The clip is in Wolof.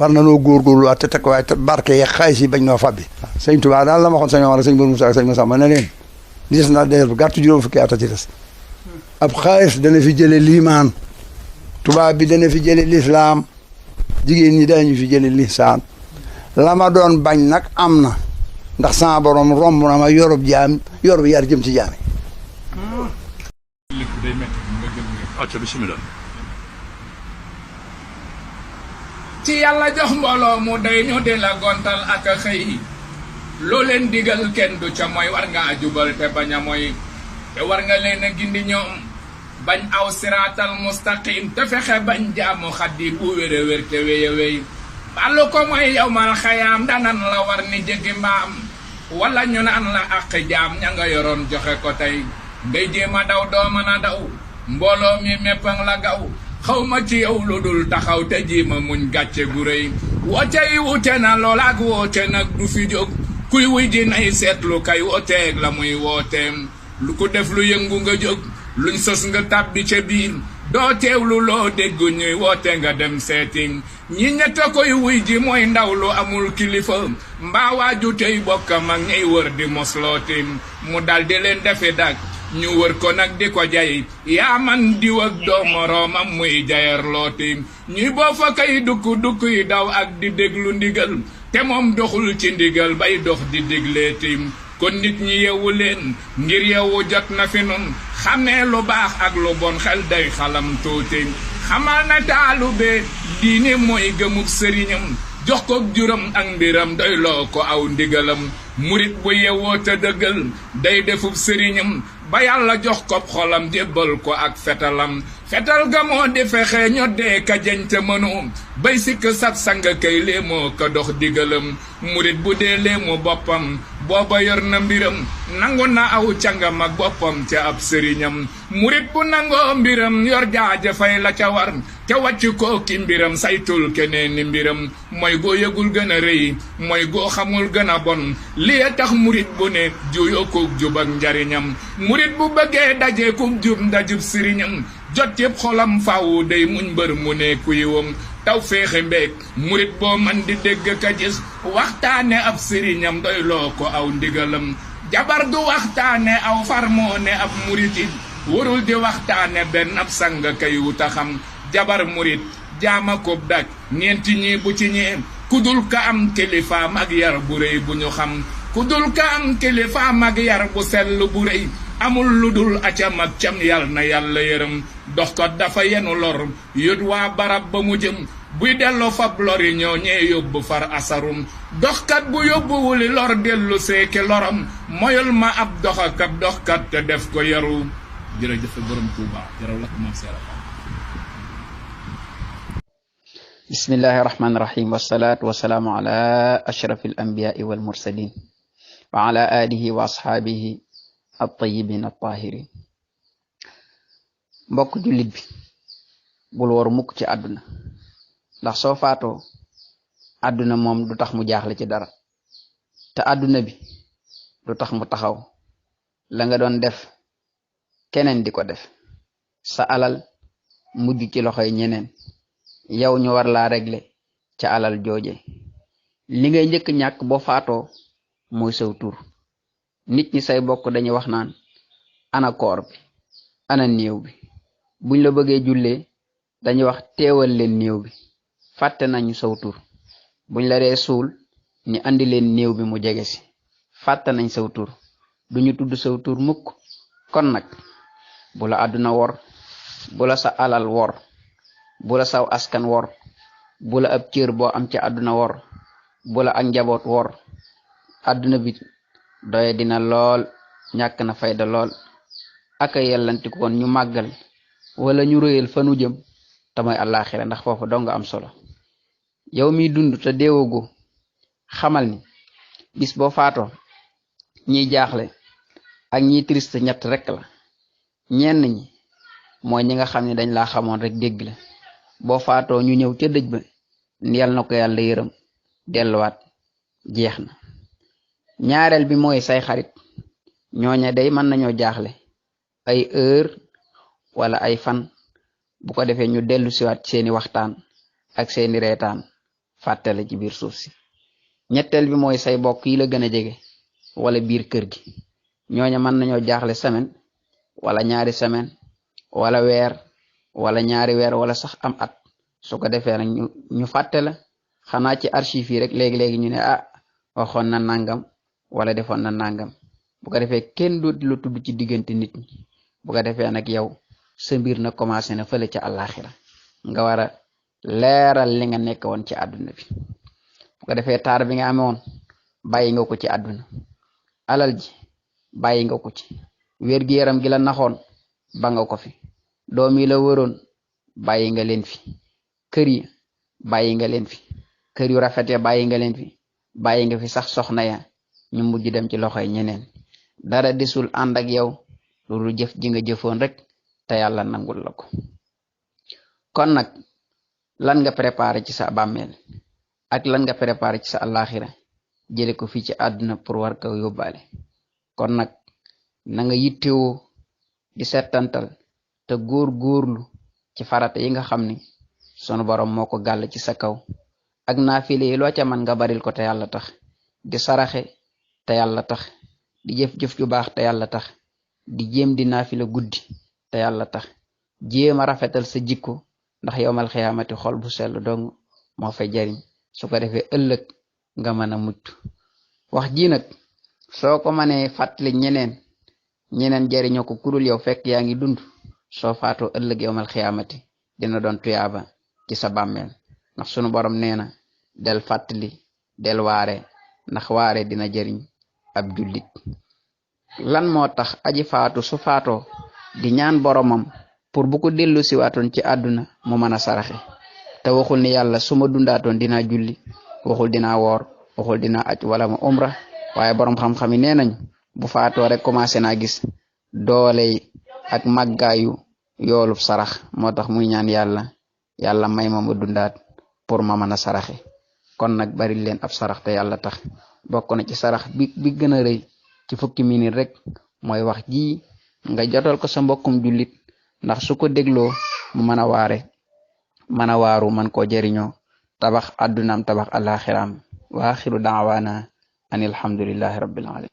war na noo góorgóorluwaat te teg waaye te barke yeeg xaalis yi bañ noo fabbi. sëñ Tuubaa daal la ma waxoon sëñ Omar sëñ Bourou Moussa ak sëñ Massamba ne leen des na deer bu gàtt juróom fukki at a ci des ab xaalis dana fi jële liimaan tubaab bi dana fi jële lislaam jigéen ñi dañu fi jële lisaan la ma doon bañ nag am na ndax sama borom romb na ma yorub jaam yorub yar jëm ci jaam ci yàlla jox mbooloo mu day ñu di la gontal ak a xëy loo leen digal kenn du ca mooy war nga jubal te bañ a mooy te war nga leen a gindi ñoom bañ aw siraatal mustaqim te fexe bañ jaamu xaddi bu wér a wér te wéy a wéy bàllu ko mooy yawmal xayaam danan la war ni jéggi mbaam wala ñu naan la àq jaam ña nga yoroon joxe ko tey ngay jéem a daw doo mën a daw mbooloo mi méppang la gaw xawma ci yow lu dul taxaw te jiima muñ gàcce gu rëy woote yi wute na lool ak woote nag du fi jóg kuy wuy ji nay seetlu kay wooteeg la muy wooteem lu ko def lu yëngu nga jóg luñ sos nga tàbbi ca biir doo teewlu loo déggu ñuy woote nga dem seeti ñi ñetta koy wuy ji mooy ndaw lu amul kilifa mbaa waaju tey bokkam ak ñey wër di moslooti mu dal di leen defi dak ñu wër ko nag di ko jay yaa man diw ak doo moroomam muy jayar looti ñuy boo fa kay dukk yi daw ak di déglu ndigal te moom doxul ci ndigal bay dox di dégleeti kon nit ñi yeewu leen ngir yeewu jot na fi nun xamee lu baax ak lu bon xel day xalam tuuti xamal na taalube diine mooy gëmub sëriñam jox ko juram ak mbiram doy loo ko aw ndigalam murit bu yeewoo te dëggal day defub sëriñam ba yàlla jox ko xolam jébbal ko ak fetalam fetal ga moo di fexe ñoddee ka jañ te mënu bay sikk sab sang kay léemoo ka dox digalam murit bu dee léemu boppam booba yor na mbiram nangu na aw cangam ak boppam ca ab sëriñam murit bu nangoo mbiram yor jaaja fay la ca war te wàcc ko ki mbiram saytul keneen ni mbiram mooy goo yëgul gën a rëy mooy goo xamul gën a bon liy tax murit bu ne juyoo kub jub ak njariñam murit bu bëggee daje kub jub ndajub sëriñam jot yëpp xolam faawu day muñ mbër mu ne ku yiwam taw féexe mbeeg murit boo man di dégg ka gis waxtaane ab sëriñam doy loo ko aw ndigalam jabar du waxtaane aw far moo ne ab murit warul di waxtaane benn ab sang kay wuta xam jabar murit jaama kob dak ñeenti ñi bu ci ñee kudul ka am kilifaam ak yar bu rëy bu ñu xam kudul ka am kilifaam ak yar bu sell bu rëy amul lu dul acam ak cam yàlla na yàlla yërëm dox ko dafa yenu lor yót waa barab ba mu jëm buy delloo fab lori ñoo ñee yóbbu far asarum doxkat bu yóbbu wuli lor dellu seeke loram moyul ma ab doxkat te def ko yaru jërëjëf borom Tuuba yaraw la ko maam seera bismillahi rahmani rahim wasalaatu wasalaamu ala ashrafil anbiyaai wal mursalin wa ala alihi wa ashaabihi at-tayyibin at-tahirin mbokk jullit bi bul war mukk ci àdduna ndax soo faatoo àdduna moom du tax mu jaaxle ci dara te àdduna bi du tax mu taxaw la nga doon def keneen di ko def sa alal mujj ci loxoy ñeneen yow ñu war laa régler ca alal jooje li ngay njëkk ñàkk boo faatoo mooy saw tur nit ñi say bokk dañuy wax naan ana koor bi ana néew bi buñ la bëggee jullee dañuy wax teewal leen néew bi fàtte nañu saw tur buñ la dee suul ni andi leen néew bi mu jege si fàtte nañ saw tur duñu tudd saw tur mukk kon nag bu la àdduna wor bu la sa alal wor bu la saw askan wor bu la ab cër boo am ci àdduna wor bu la ak njaboot wor àdduna bi doye dina lool ñàkk na fayda lool aka yellanti koon ñu màggal wala ñu réyal fa nu jëm te mooy àllaaxira ndax foofu doo nga am solo yow mi dund te deewogo xamal ni bis boo faatoo ñiy jaaxle ak ñiy triste ñett rek la ñenn ñi mooy ñi nga xam ne dañ laa xamoon rek dégg la boo faatoo ñu ñëw ca dëj ba yal na ko yàlla yërëm delluwaat jeex na ñaareel bi mooy say xarit ñooña day mën nañoo jaaxle ay heure wala ay fan bu ko defee ñu dellu siwaat seeni waxtaan ak seeni reetaan fàtte la ci biir suuf si. ñetteel bi mooy say bokk yi la gën a jege wala biir kër gi ñooña mën nañoo jaaxle semaine wala ñaari semaine wala weer wala ñaari weer wala sax am at su ko defee nag ñu fàtte la xanaa ci archive yi rek léegi-léegi ñu ne waxoon na nangam wala defoon na nangam bu ko defee kenn du lu tudd ci diggante nit ñi bu ko defee nag yow sa mbir na commencé na fële ca àllaaxira nga war a leeral li nga nekk woon ci àdduna bi bu ko defee taar bi nga amoon bàyyi nga ko ci àdduna alal ji bàyyi nga ko ci wér-gi-yaram gi la naxoon ba nga ko fi doom yi la wëroon bàyyi nga leen fi kër yi bàyyi nga leen fi kër yu rafet ya bàyyi nga leen fi bàyyi nga fi sax soxna ya ñu mujj dem ci loxoy ñeneen dara desul ànd ak yow loolu jëf ji nga jëfoon rek te yàlla nangul la ko. kon nag lan nga préparé ci sa bàmmeel ak lan nga préparé ci sa àllaaxira jële ko fii ci àdduna pour war ko yóbbaale. kon nag na nga yittewoo di settantal te góor-góorlu ci farata yi nga xam ni sunu borom moo ko gàll ci sa kaw ak naafile yi loo ca man nga baril ko te yàlla tax di saraxe te yàlla tax di jëf-jëf ju baax te yàlla tax di jéem di naafile guddi te yàlla tax jéem a rafetal sa jikko ndax yowmal xiyaamati xol bu sell dong moo fay jariñ su ko defee ëllëg nga mën a mucc. wax ji nag soo ko mënee fàttali ñeneen jariñoo ko kurul yow fekk yaa ngi dund soo faatoo ëllëg yowmal xiyaamati dina doon tuyaaba ci sa bàmmeel ndax sunu borom nee na del fàttali del waare ndax waare dina jariñ ab jullit. lan moo tax aji faatu su faatoo di ñaan boromam pour bu ko dellu si waatoon ci àdduna mu mën a saraxe te waxul ni yàlla su ma dundaatoon dinaa julli waxul dinaa woor waxul dinaa aj wala ma umra waaye borom xam-xam yi nee nañ bu faatoo rek commencé naa gis doole ak màggaayu yoolub sarax moo tax muy ñaan yàlla may ma dundaat pour ma mën a saraxe. kon nag bari leen ab sarax te yàlla tax bokk na ci sarax bi gën a rëy ci fukki minute rek mooy wax ji nga jotal ko sa mbokkum jullit ndax su ko dégloo mu mën a waare mën a waaru man koo jëriñoo tabax addunaam tabax alaxiraam wa axiru daawaana an alhamdulillahi rabbil alamin.